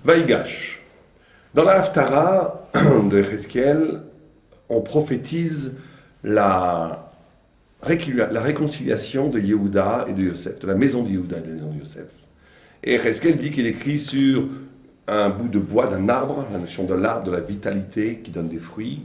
Vaïgash. Dans la Haftara de Ezechiel, on prophétise la réconciliation de Yehuda et de Yosef, de la maison de Yehuda et de la maison de Yosef. Et Ezechiel dit qu'il écrit sur un bout de bois d'un arbre, la notion de l'arbre, de la vitalité qui donne des fruits,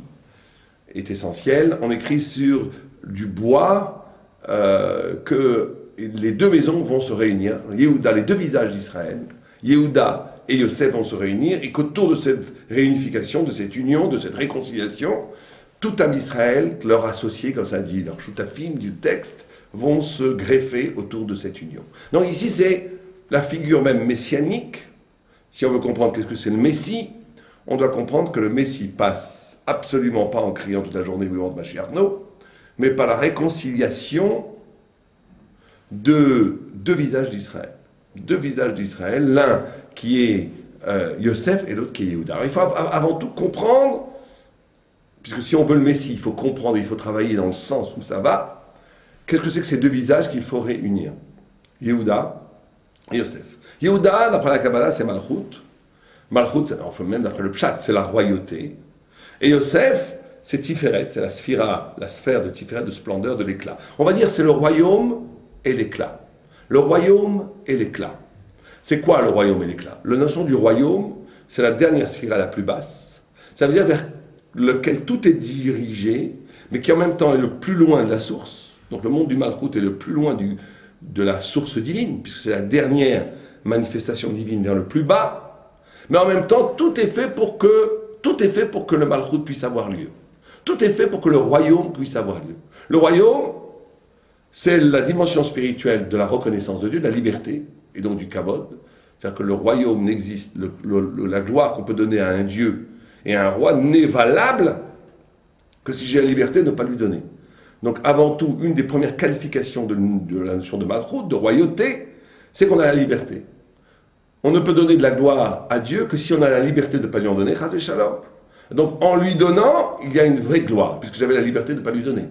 est essentielle. On écrit sur du bois que les deux maisons vont se réunir, Yehuda, les deux visages d'Israël, Yehuda et Yosef vont se réunir, et qu'autour de cette réunification, de cette union, de cette réconciliation, tout âme Israël, leurs associés, comme ça dit, leurs choutafim du texte, vont se greffer autour de cette union. Donc ici, c'est la figure même messianique. Si on veut comprendre qu'est-ce que c'est le Messie, on doit comprendre que le Messie passe absolument pas en criant toute la journée « We want Mashiach », non, mais par la réconciliation de deux visages d'Israël. Deux visages d'Israël, l'un qui est Yosef et l'autre qui est Yehuda. Alors il faut avant tout comprendre, puisque si on veut le Messie, il faut comprendre, il faut travailler dans le sens où ça va, qu'est-ce que c'est que ces deux visages qu'il faut réunir? Yehuda et Yosef. Yehuda, d'après la Kabbalah, c'est Malchut. Malchut, enfin même d'après le Pshat, c'est la royauté. Et Yosef, c'est Tiferet, c'est la sphère de Tiferet, de splendeur, de l'éclat. On va dire c'est le royaume et l'éclat. Le royaume et l'éclat. C'est quoi le royaume et l'éclat? La notion du royaume, c'est la dernière sphère la plus basse. Ça veut dire vers lequel tout est dirigé, mais qui en même temps est le plus loin de la source. Donc le monde du Malchut est le plus loin de la source divine, puisque c'est la dernière manifestation divine vers le plus bas. Mais en même temps, tout est fait pour que le Malchut puisse avoir lieu. Tout est fait pour que le royaume puisse avoir lieu. Le royaume, c'est la dimension spirituelle de la reconnaissance de Dieu, de la liberté, et donc du kavod. C'est-à-dire que le royaume n'existe, la gloire qu'on peut donner à un Dieu et à un roi n'est valable que si j'ai la liberté de ne pas lui donner. Donc avant tout, une des premières qualifications de la notion de malchut, de royauté, c'est qu'on a la liberté. On ne peut donner de la gloire à Dieu que si on a la liberté de ne pas lui en donner, chas v'shalom. Donc en lui donnant, il y a une vraie gloire, puisque j'avais la liberté de ne pas lui donner.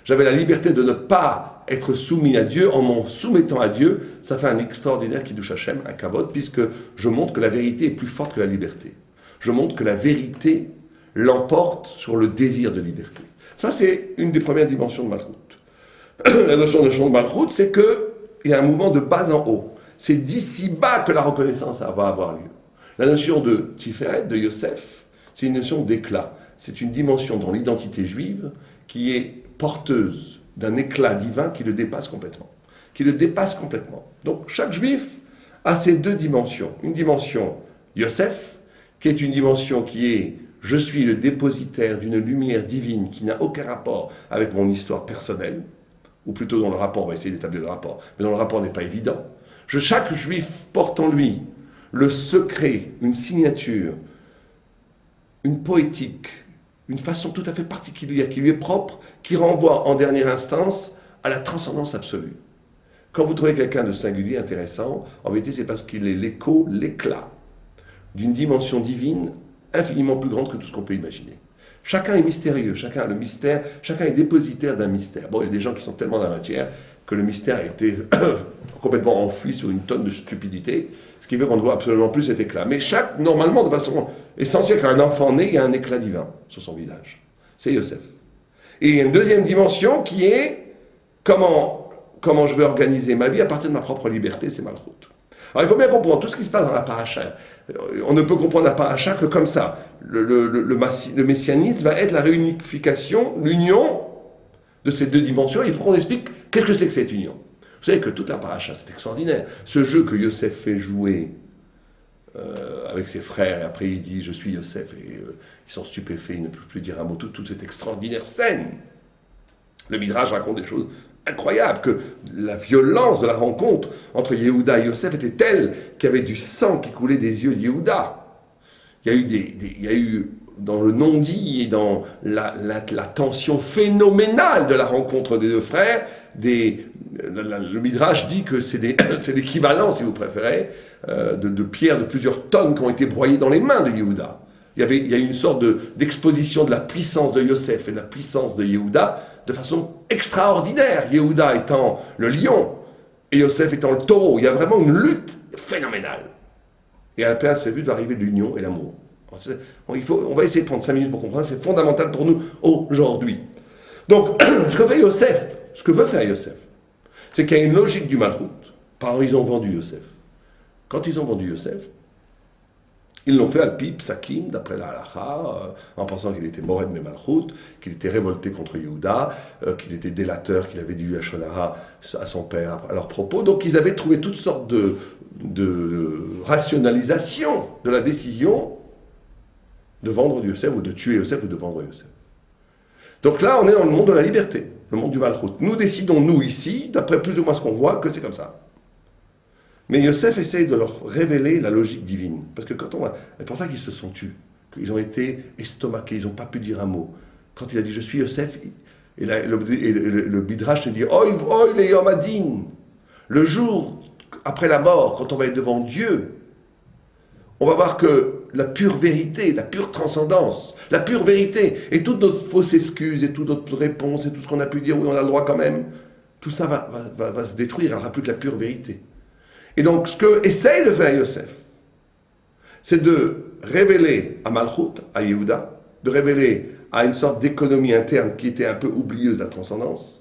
J'avais la liberté de ne pas être soumis à Dieu. En m'en soumettant à Dieu, ça fait un extraordinaire Kiddush Hashem, un kavod, puisque je montre que la vérité est plus forte que la liberté. Je montre que la vérité l'emporte sur le désir de liberté. Ça, c'est une des premières dimensions de Malchut. La notion de Malchut, c'est qu'il y a un mouvement de bas en haut. C'est d'ici bas que la reconnaissance va avoir lieu. La notion de Tiferet, de Yosef, c'est une notion d'éclat. C'est une dimension dans l'identité juive qui est porteuse d'un éclat divin qui le dépasse complètement. Qui le dépasse complètement. Donc chaque juif a ces deux dimensions. Une dimension Yosef, qui est une dimension qui est « je suis le dépositaire d'une lumière divine qui n'a aucun rapport avec mon histoire personnelle », ou plutôt dans le rapport, on va essayer d'établir le rapport, mais dans le rapport n'est pas évident. Chaque juif porte en lui le secret, une signature, une poétique, une façon tout à fait particulière qui lui est propre, qui renvoie en dernière instance à la transcendance absolue. Quand vous trouvez quelqu'un de singulier, intéressant, en vérité c'est parce qu'il est l'écho, l'éclat d'une dimension divine infiniment plus grande que tout ce qu'on peut imaginer. Chacun est mystérieux, chacun a le mystère, chacun est dépositaire d'un mystère. Bon, il y a des gens qui sont tellement dans la matière que le mystère a été complètement enfoui sous une tonne de stupidité, ce qui fait qu'on ne voit absolument plus cet éclat. Mais normalement, de façon essentielle, quand un enfant naît, il y a un éclat divin sur son visage. C'est Yosef. Et il y a une deuxième dimension qui est comment je vais organiser ma vie à partir de ma propre liberté, c'est Malchut. Alors il faut bien comprendre tout ce qui se passe dans la paracha. On ne peut comprendre la paracha que comme ça. Le messianisme va être la réunification, l'union de ces deux dimensions. Il faut qu'on explique qu'est-ce que c'est que cette union. Vous savez que toute la paracha, c'est extraordinaire. Ce jeu que Yosef fait jouer avec ses frères, et après il dit « je suis Yosef », et ils sont stupéfaits, ils ne peuvent plus dire un mot, toute cette extraordinaire scène. Le Midrash raconte des choses incroyables, que la violence de la rencontre entre Yehuda et Yosef était telle qu'il y avait du sang qui coulait des yeux de Yehuda. Il y a eu dans le non-dit et dans la tension phénoménale de la rencontre des deux frères, le Midrash dit que c'est l'équivalent, si vous préférez, de pierres de plusieurs tonnes qui ont été broyées dans les mains de Yehuda. Il y a eu une sorte d'exposition de la puissance de Yosef et de la puissance de Yehuda de façon extraordinaire. Yehuda étant le lion et Yosef étant le taureau. Il y a vraiment une lutte phénoménale. Et à la période de cette lutte va arriver l'union et l'amour. On va essayer de prendre 5 minutes pour comprendre, c'est fondamental pour nous aujourd'hui. Donc, ce que veut faire Yosef, c'est qu'il y a une logique du Malchut. Par exemple, ils ont vendu Yosef. Quand ils ont vendu Yosef, ils l'ont fait al-pi psakim, d'après la halacha, en pensant qu'il était mored mais Malchut, qu'il était révolté contre Yehuda, qu'il était délateur, qu'il avait dit Lachon hara à son père à leur propos. Donc ils avaient trouvé toutes sortes de rationalisation de la décision de vendre Yosef, ou de tuer Yosef, ou de vendre Yosef. Donc là, on est dans le monde de la liberté, le monde du Malchut. Nous décidons, nous ici, d'après plus ou moins ce qu'on voit, que c'est comme ça. Mais Yosef essaye de leur révéler la logique divine. Parce que quand on va... C'est pour ça qu'ils se sont tus, qu'ils ont été estomaqués, ils n'ont pas pu dire un mot. Quand il a dit « je suis Yosef », et le Midrash dit « Oy, oy, le Yom Hadin ». Le jour après la mort, quand on va être devant Dieu, on va voir que la pure vérité, la pure transcendance, la pure vérité, et toutes nos fausses excuses, et toutes notre réponses, et tout ce qu'on a pu dire, oui, on a le droit quand même, tout ça va se détruire, il n'y aura plus que la pure vérité. Et donc, ce que essaye de faire Yosef, c'est de révéler à Malchut, à Yehuda, de révéler à une sorte d'économie interne qui était un peu oublieuse de la transcendance,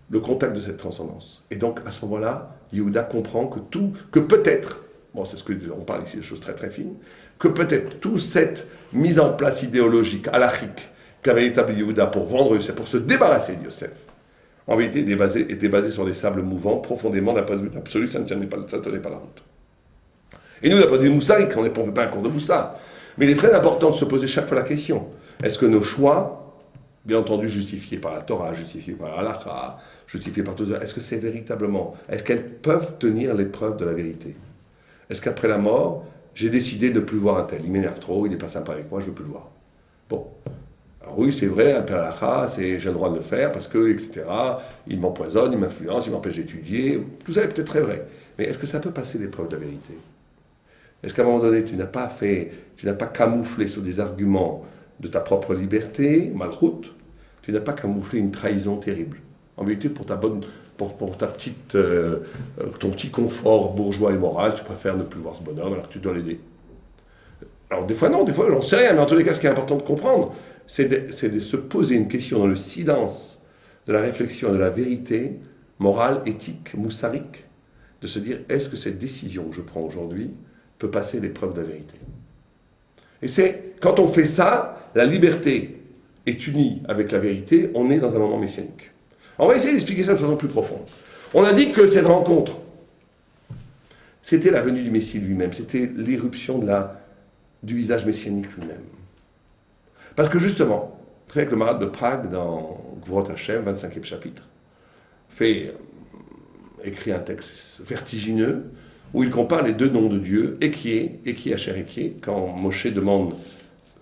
le contact de cette transcendance. Et donc, à ce moment-là, Yehuda comprend que peut-être, bon, c'est ce qu'on parle ici de choses très très fines, que peut-être toute cette mise en place idéologique, halachique, qu'avait établi Yehuda pour vendre Yosef, pour se débarrasser de Yosef, en vérité était basée sur des sables mouvants, profondément d'un point de vue absolu, ça ne tenait pas la route. Et nous, d'un point de vue moussarique, on ne fait pas un cours de moussard, mais il est très important de se poser chaque fois la question, est-ce que nos choix, bien entendu justifiés par la Torah, justifiés par la halakha, justifiés par tout ça, est-ce que c'est véritablement, est-ce qu'elles peuvent tenir l'épreuve de la vérité? Est-ce qu'après la mort, j'ai décidé de ne plus voir un tel, il m'énerve trop, il n'est pas sympa avec moi, je ne veux plus le voir. Bon. Alors oui, c'est vrai, un père halakha, j'ai le droit de le faire parce que, etc., il m'empoisonne, il m'influence, il m'empêche d'étudier, tout ça est peut-être très vrai. Mais est-ce que ça peut passer l'épreuve de la vérité? Est-ce qu'à un moment donné, tu n'as pas camouflé sous des arguments de ta propre liberté, malchut, tu n'as pas camouflé une trahison terrible? En vérité, pour ta petite, ton petit confort bourgeois et moral, tu préfères ne plus voir ce bonhomme alors que tu dois l'aider. Alors des fois non, des fois j'en sais rien, mais en tous les cas, ce qui est important de comprendre, c'est de se poser une question dans le silence de la réflexion, de la vérité morale, éthique, moussarique, de se dire, est-ce que cette décision que je prends aujourd'hui peut passer l'épreuve de la vérité? Et c'est, quand on fait ça, la liberté est unie avec la vérité, on est dans un moment messianique. On va essayer d'expliquer ça de façon plus profonde. On a dit que cette rencontre, c'était la venue du Messie lui-même, c'était l'éruption du visage messianique lui-même. Parce que justement, avec le Maharal de Prague, dans Gvorot Hashem, 25e chapitre, écrit un texte vertigineux, où il compare les deux noms de Dieu, Ekié, Asher Ekié, quand Moshe demande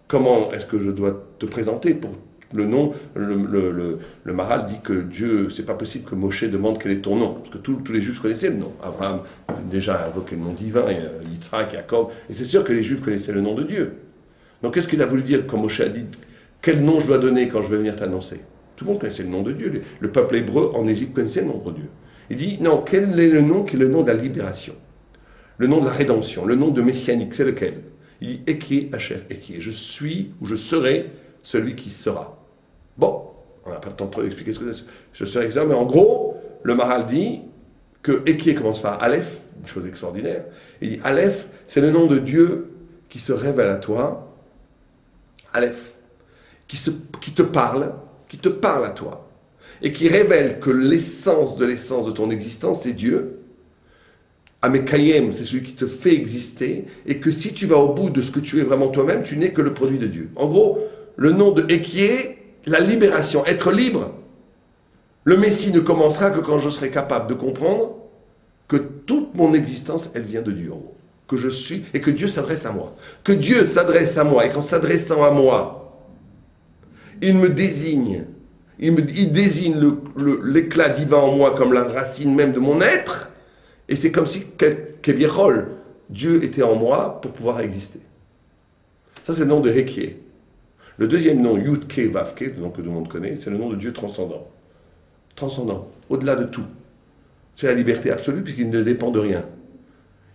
comment est-ce que je dois te présenter pour le nom, le Maharal dit que Dieu, c'est pas possible que Moshe demande quel est ton nom, parce que tous les Juifs connaissaient le nom. Abraham déjà invoqué le nom divin, Yitzhak, Jacob, et c'est sûr que les Juifs connaissaient le nom de Dieu. Donc qu'est-ce qu'il a voulu dire quand Moshe a dit quel nom je dois donner quand je vais venir t'annoncer? Tout le monde connaissait le nom de Dieu. Le peuple hébreu en Égypte connaissait le nom de Dieu. Il dit non, quel est le nom qui est le nom de la libération, le nom de la rédemption, le nom de messianique, c'est lequel? Il dit Ekié, Asher, Ekié. Je suis ou je serai celui qui sera. Bon, on n'a pas le temps de expliquer ce que c'est. Je serai exact, mais en gros, le Maharal dit que Ekié commence par Aleph, une chose extraordinaire. Il dit Aleph, c'est le nom de Dieu qui se révèle à toi. Aleph, qui te parle à toi, et qui révèle que l'essence de ton existence, c'est Dieu. Amekayem, c'est celui qui te fait exister, et que si tu vas au bout de ce que tu es vraiment toi-même, tu n'es que le produit de Dieu. En gros, le nom de Ekié, la libération, être libre. Le Messie ne commencera que quand je serai capable de comprendre que toute mon existence, elle vient de Dieu, en gros. Que je suis, et que Dieu s'adresse à moi. Que Dieu s'adresse à moi, et qu'en s'adressant à moi, il me désigne, il désigne l'éclat divin en moi comme la racine même de mon être, et c'est comme si, Kebiechol, Dieu était en moi pour pouvoir exister. Ça, c'est le nom de Hekié. Le deuxième nom, Yud-Ke, Vav-Ke, le nom que tout le monde connaît, c'est le nom de Dieu transcendant. Transcendant, au-delà de tout. C'est la liberté absolue puisqu'il ne dépend de rien.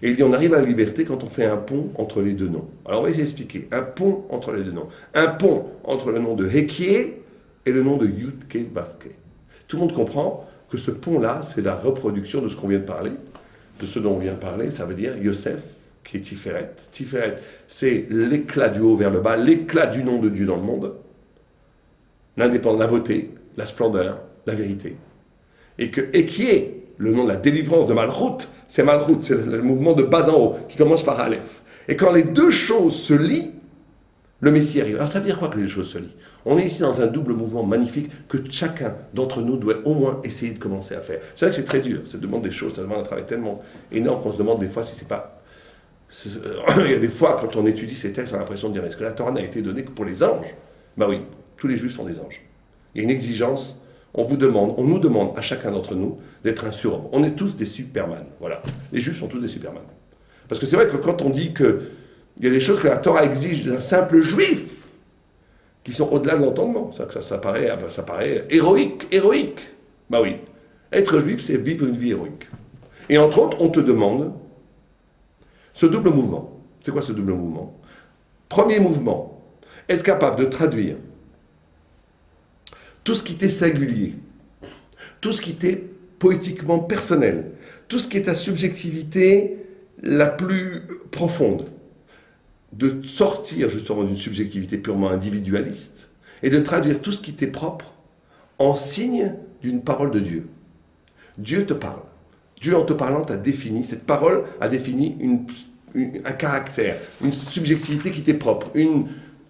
Et il dit on arrive à la liberté quand on fait un pont entre les deux noms. Alors on va essayer d'expliquer. Un pont entre les deux noms. Un pont entre le nom de Hekie et le nom de Yudke Vavke. Tout le monde comprend que ce pont-là, c'est la reproduction de ce qu'on vient de parler, de ce dont on vient de parler. Ça veut dire Yosef, qui est Tiferet. Tiferet, c'est l'éclat du haut vers le bas, l'éclat du nom de Dieu dans le monde, l'indépendance, la beauté, la splendeur, la vérité. Et qui est le nom de la délivrance de Malchut, c'est Malchut, c'est le mouvement de bas en haut, qui commence par Aleph. Et quand les deux choses se lient, le Messie arrive. Alors ça veut dire quoi que les choses se lient? On est ici dans un double mouvement magnifique que chacun d'entre nous doit au moins essayer de commencer à faire. C'est vrai que c'est très dur, ça demande des choses, ça demande un travail tellement énorme qu'on se demande des fois si c'est pas... Il y a des fois, quand on étudie ces textes, on a l'impression de dire est-ce que la Torah n'a été donnée que pour les anges? Ben oui, tous les juifs sont des anges. Il y a une exigence, on nous demande à chacun d'entre nous d'être un surhomme. On est tous des superman, voilà. Les juifs sont tous des superman. Parce que c'est vrai que quand on dit qu'il y a des choses que la Torah exige d'un simple juif, qui sont au-delà de l'entendement, ça paraît héroïque. Ben oui, être juif, c'est vivre une vie héroïque. Et entre autres, on te demande ce double mouvement. C'est quoi ce double mouvement? Premier mouvement, être capable de traduire tout ce qui t'est singulier, tout ce qui t'est poétiquement personnel, tout ce qui est ta subjectivité la plus profonde, de sortir justement d'une subjectivité purement individualiste et de traduire tout ce qui t'est propre en signe d'une parole de Dieu. Dieu te parle. Dieu, en te parlant, t'a défini, cette parole a défini un caractère, une subjectivité qui t'est propre,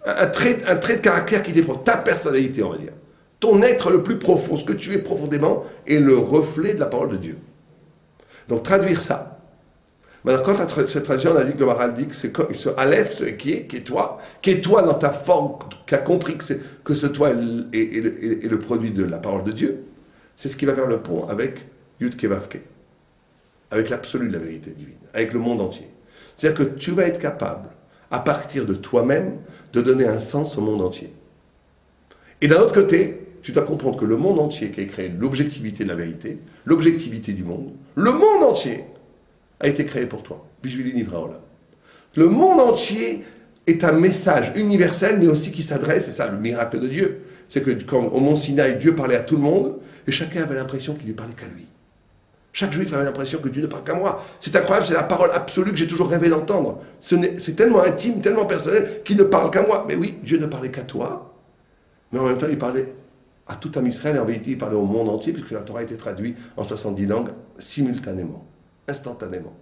un trait de caractère qui t'est propre, ta personnalité, on va dire. Ton être le plus profond, ce que tu es profondément, est le reflet de la parole de Dieu. Donc traduire ça. Maintenant, quand cette traduction, on a dit que le Maharal dit que c'est ce Aleph, qui est toi dans ta forme, qui a compris que ce toi est le produit de la parole de Dieu, c'est ce qui va faire le pont avec Yud Vavke, avec l'absolu de la vérité divine, avec le monde entier. C'est-à-dire que tu vas être capable, à partir de toi-même, de donner un sens au monde entier. Et d'un autre côté, tu dois comprendre que le monde entier qui a créé l'objectivité de la vérité, l'objectivité du monde, le monde entier a été créé pour toi. Le monde entier est un message universel, mais aussi qui s'adresse, c'est ça le miracle de Dieu, c'est que quand au mont Sinaï, Dieu parlait à tout le monde, et chacun avait l'impression qu'il lui parlait qu'à lui. Chaque juif avait l'impression que Dieu ne parle qu'à moi. C'est incroyable, c'est la parole absolue que j'ai toujours rêvé d'entendre. C'est tellement intime, tellement personnel, qu'il ne parle qu'à moi. Mais oui, Dieu ne parlait qu'à toi, mais en même temps, il parlait à tout Am Israël, et en vérité, il parlait au monde entier, puisque la Torah a été traduite en 70 langues simultanément, instantanément.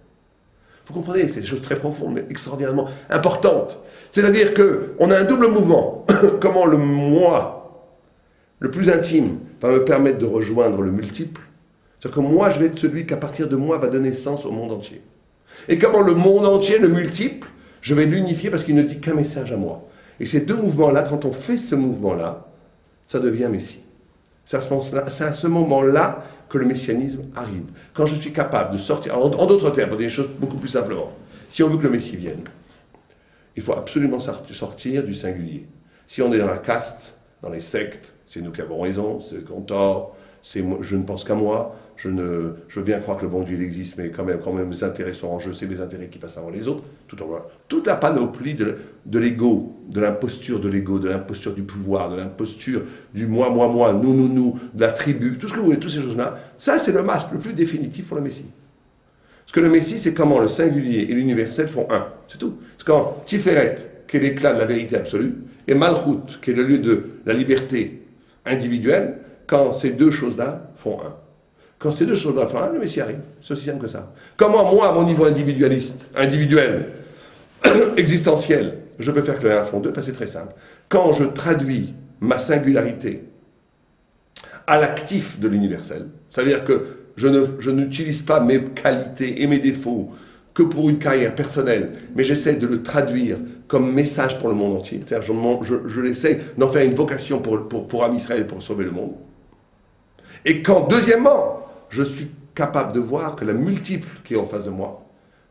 Vous comprenez, c'est des choses très profondes, mais extraordinairement importantes. C'est-à-dire qu'on a un double mouvement. Comment le moi, le plus intime, va me permettre de rejoindre le multiple. C'est-à-dire que moi, je vais être celui qu'à partir de moi va donner sens au monde entier. Et comment le monde entier, le multiple, je vais l'unifier parce qu'il ne dit qu'un message à moi. Et ces deux mouvements-là, quand on fait ce mouvement-là, ça devient Messie. C'est à ce moment-là que le messianisme arrive. Quand je suis capable de sortir, en d'autres termes, pour dire les choses beaucoup plus simplement, si on veut que le Messie vienne, il faut absolument sortir du singulier. Si on est dans la caste, dans les sectes, c'est nous qui avons raison, c'est eux qui ont tort, je ne pense qu'à moi, je veux bien croire que le bon Dieu il existe, mais quand même mes intérêts sont en jeu, c'est mes intérêts qui passent avant les autres. Toute la panoplie de l'ego, de l'imposture de l'ego, de l'imposture du pouvoir, de l'imposture du moi, nous, de la tribu, tout ce que vous voulez, toutes ces choses-là, ça c'est le masque le plus définitif pour le Messie. Parce que le Messie, c'est comment le singulier et l'universel font un, c'est tout. C'est quand Tiferet, qui est l'éclat de la vérité absolue, et Malchut, qui est le lieu de la liberté individuelle, quand ces deux choses-là font un. Quand ces deux choses-là font un, le Messie arrive. C'est aussi simple que ça. Comment moi, à mon niveau individuel, existentiel, je peux faire que le 1 font 2, c'est très simple. Quand je traduis ma singularité à l'actif de l'universel, ça veut dire que je n'utilise pas mes qualités et mes défauts que pour une carrière personnelle, mais j'essaie de le traduire comme message pour le monde entier. C'est-à-dire je l'essaie d'en faire une vocation pour Am Israël, pour sauver le monde. Et quand, deuxièmement, je suis capable de voir que la multiple qui est en face de moi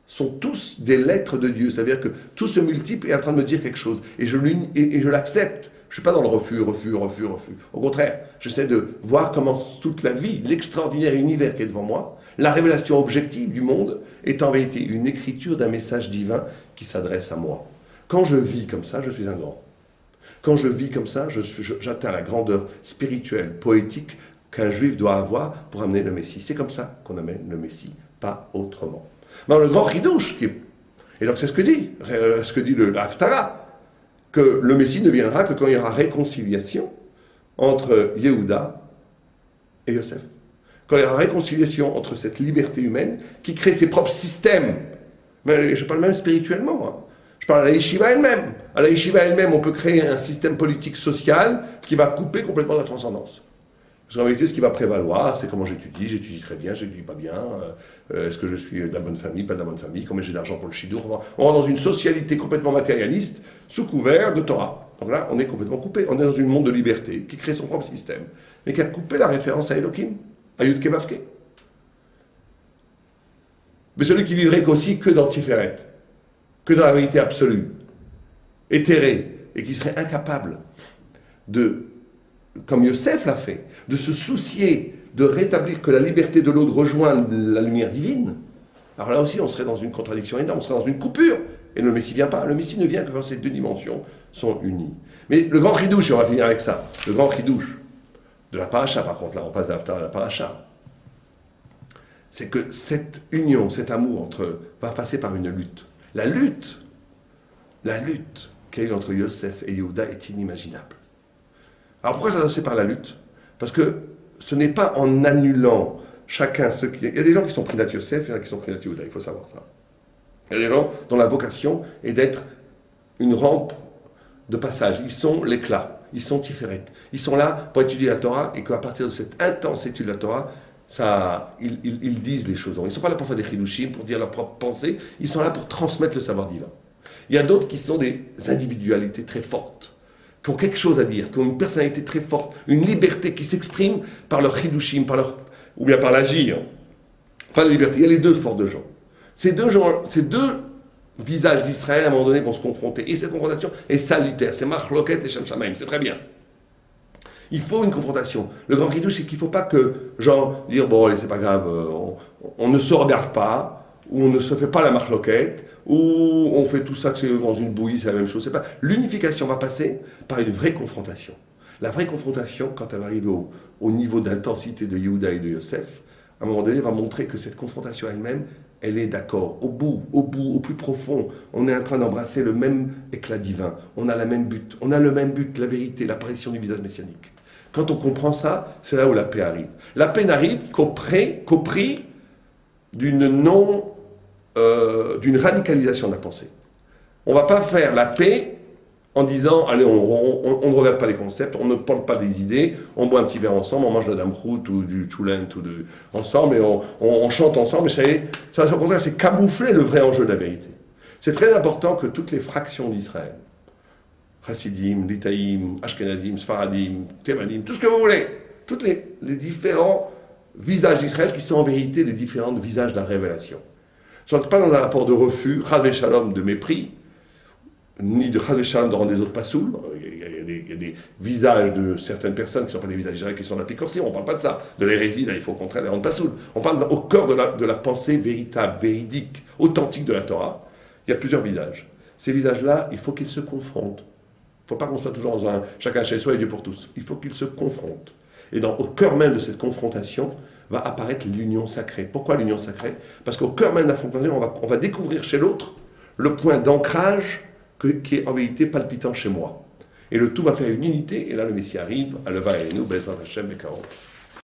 sont tous des lettres de Dieu. C'est-à-dire que tout ce multiple est en train de me dire quelque chose. Et je l'accepte Je ne suis pas dans le refus. Au contraire, j'essaie de voir comment toute la vie, l'extraordinaire univers qui est devant moi, la révélation objective du monde, est en vérité une écriture d'un message divin qui s'adresse à moi. Quand je vis comme ça, je suis un grand. Quand je vis comme ça, j'atteins la grandeur spirituelle, poétique qu'un juif doit avoir pour amener le Messie. C'est comme ça qu'on amène le Messie, pas autrement. Mais le grand chidouche, et donc c'est ce que dit le Haftarah, que le Messie ne viendra que quand il y aura réconciliation entre Yehuda et Yosef. Quand il y aura réconciliation entre cette liberté humaine qui crée ses propres systèmes. Mais je parle même spirituellement. Hein. Je parle à la yeshiva elle-même. À la yeshiva elle-même, on peut créer un système politique social qui va couper complètement la transcendance. Parce qu'en réalité, ce qui va prévaloir, c'est comment j'étudie très bien, j'étudie pas bien, est-ce que je suis de la bonne famille, pas de la bonne famille, combien j'ai d'argent pour le chidour. On rentre dans une socialité complètement matérialiste, sous couvert de Torah. Donc là, on est complètement coupé. On est dans un monde de liberté, qui crée son propre système, mais qui a coupé la référence à Elohim, à Yud Kevavke. Mais celui qui vivrait aussi que dans Tiferet, que dans la vérité absolue, éthérée, et qui serait incapable de, comme Yosef l'a fait, de se soucier de rétablir que la liberté de l'autre rejoigne la lumière divine, alors là aussi on serait dans une contradiction énorme, on serait dans une coupure, et le Messie ne vient pas. Le Messie ne vient que quand ces deux dimensions sont unies. Mais le grand chidouche, et on va finir avec ça, le grand chidouche de la paracha, par contre, là on passe de l'Haftarah à la paracha, c'est que cette union, cet amour va passer par une lutte. La lutte qu'il y a eu entre Yosef et Yehuda est inimaginable. Alors pourquoi ça doit passer par la lutte? Parce que ce n'est pas en annulant chacun ce qui... Il y a des gens qui sont pris d'At Yosef, il y en a qui sont pris d'At Yehuda, il faut savoir ça. Il y a des gens dont la vocation est d'être une rampe de passage. Ils sont l'éclat, ils sont Tiferet. Ils sont là pour étudier la Torah et qu'à partir de cette intense étude de la Torah, ils disent les choses. Ils ne sont pas là pour faire des chidushim, pour dire leur propre pensée, ils sont là pour transmettre le savoir divin. Il y a d'autres qui sont des individualités très fortes, qui ont quelque chose à dire, qui ont une personnalité très forte, une liberté qui s'exprime par leur chidushim, ou bien par l'agir. Pas la liberté. Il y a les deux sortes de gens. Ces deux visages d'Israël, à un moment donné, vont se confronter. Et cette confrontation est salutaire. C'est Machloket et Shem Shamaim. C'est très bien. Il faut une confrontation. Le grand chidouche, c'est qu'il ne faut pas que, genre, dire, bon, allez, c'est pas grave, on ne se regarde pas, ou on ne se fait pas la Machloket, ou on fait tout ça, que c'est dans une bouillie, c'est la même chose. C'est pas... L'unification va passer par une vraie confrontation. La vraie confrontation, quand elle arrive au niveau d'intensité de Yehuda et de Yosef, à un moment donné, va montrer que cette confrontation elle-même, elle est d'accord. Au bout, au plus profond, on est en train d'embrasser le même éclat divin. On a le même but. On a le même but, la vérité, l'apparition du visage messianique. Quand on comprend ça, c'est là où la paix arrive. La paix n'arrive qu'au prix d'une radicalisation de la pensée. On ne va pas faire la paix en disant, allez, on ne regarde pas les concepts, on ne parle pas des idées, on boit un petit verre ensemble, on mange de la damrout ou du choulent ensemble, et on chante ensemble, et ça, au contraire, c'est camoufler le vrai enjeu de la vérité. C'est très important que toutes les fractions d'Israël, Chassidim, Litaïm, Ashkenazim, Sfaradim, Thémanim, tout ce que vous voulez, tous les différents visages d'Israël qui sont en vérité les différents visages de la révélation. Ne sont pas dans un rapport de refus, Chad Shalom, de mépris, ni de Chad Shalom de rendre les autres pas saouls. Il y a des visages de certaines personnes qui ne sont pas des visages d'Israël, qui sont de la picorcie, on ne parle pas de ça. De l'hérésie, là, il faut au contraire les rendre pas saouls. On parle au cœur de la pensée véritable, véridique, authentique de la Torah. Il y a plusieurs visages. Ces visages-là, il faut qu'ils se confrontent. Il ne faut pas qu'on soit toujours dans un chacun chez soi et Dieu pour tous. Il faut qu'ils se confrontent. Et au cœur même de cette confrontation va apparaître l'union sacrée. Pourquoi l'union sacrée? Parce qu'au cœur même de la confrontation, on va découvrir chez l'autre le point d'ancrage qui est en vérité palpitant chez moi. Et le tout va faire une unité, et là le Messie arrive, à Leva et nous, Bezrat Hashem, Bekaron.